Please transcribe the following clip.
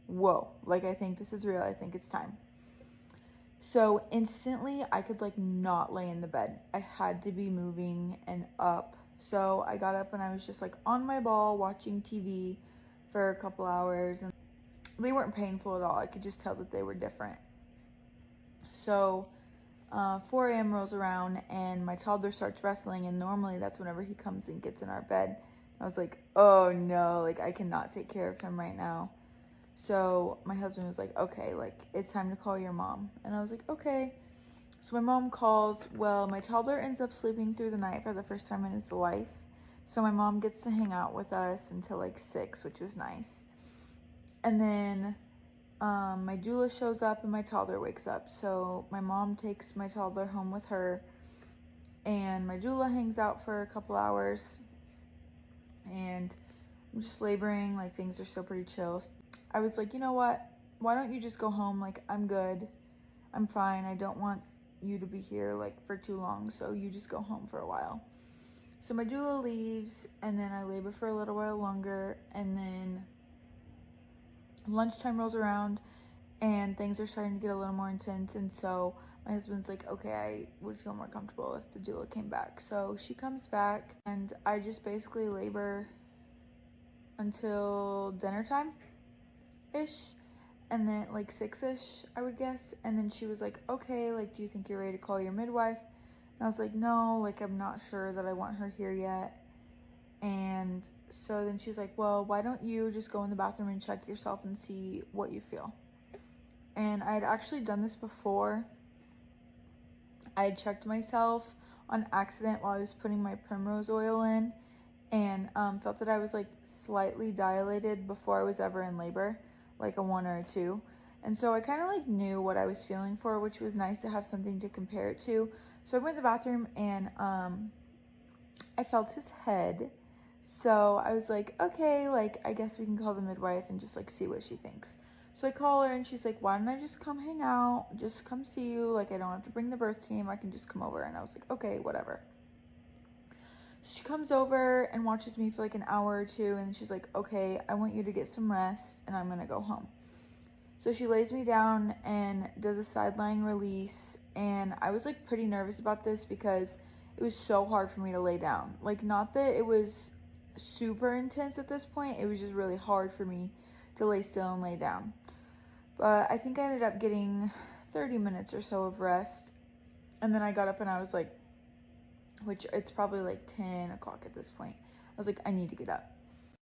whoa, like I think this is real. I think it's time. So instantly I could like not lay in the bed. I had to be moving and up. So I got up and I was just like on my ball watching TV for a couple hours, and they weren't painful at all. I could just tell that they were different. So 4 a.m. rolls around and my toddler starts wrestling, and normally that's whenever he comes and gets in our bed. I was like, oh no, like I cannot take care of him right now. So my husband was like, okay, like it's time to call your mom. And I was like, okay. So my mom calls. Well, my toddler ends up sleeping through the night for the first time in his life. So my mom gets to hang out with us until like 6, which was nice. And then my doula shows up and my toddler wakes up. So my mom takes my toddler home with her, and my doula hangs out for a couple hours. And I'm just laboring, like things are still pretty chill. I was like, you know what? Why don't you just go home? Like, I'm good. I'm fine. I don't want you to be here like for too long. So you just go home for a while. So my doula leaves, and then I labor for a little while longer, and then lunchtime rolls around and things are starting to get a little more intense. And so my husband's like, okay, I would feel more comfortable if the doula came back. So she comes back and I just basically labor until dinner time ish, and then like 6ish I would guess. And then she was like, okay, like do you think you're ready to call your midwife? And I was like, no, like I'm not sure that I want her here yet. And so then she's like, well, why don't you just go in the bathroom and check yourself and see what you feel? And I had actually done this before. I had checked myself on accident while I was putting my primrose oil in, and felt that I was like slightly dilated before I was ever in labor, like a 1 or a 2. And so I kind of like knew what I was feeling for, which was nice to have something to compare it to. So I went to the bathroom and I felt his head. So I was like, okay, like I guess we can call the midwife and just like see what she thinks. So I call her and she's like, why don't I just come hang out, just come see you, like I don't have to bring the birth team, I can just come over. And I was like, okay, whatever. So she comes over and watches me for like an hour or 2, and then she's like, okay, I want you to get some rest and I'm gonna go home. So she lays me down and does a side lying release, and I was like pretty nervous about this because it was so hard for me to lay down. Like, not that it was super intense at this point, it was just really hard for me to lay still and lay down. But I think I ended up getting 30 minutes or so of rest, and then I got up and I was like, which it's probably like 10 o'clock at this point, I was like, I need to get up.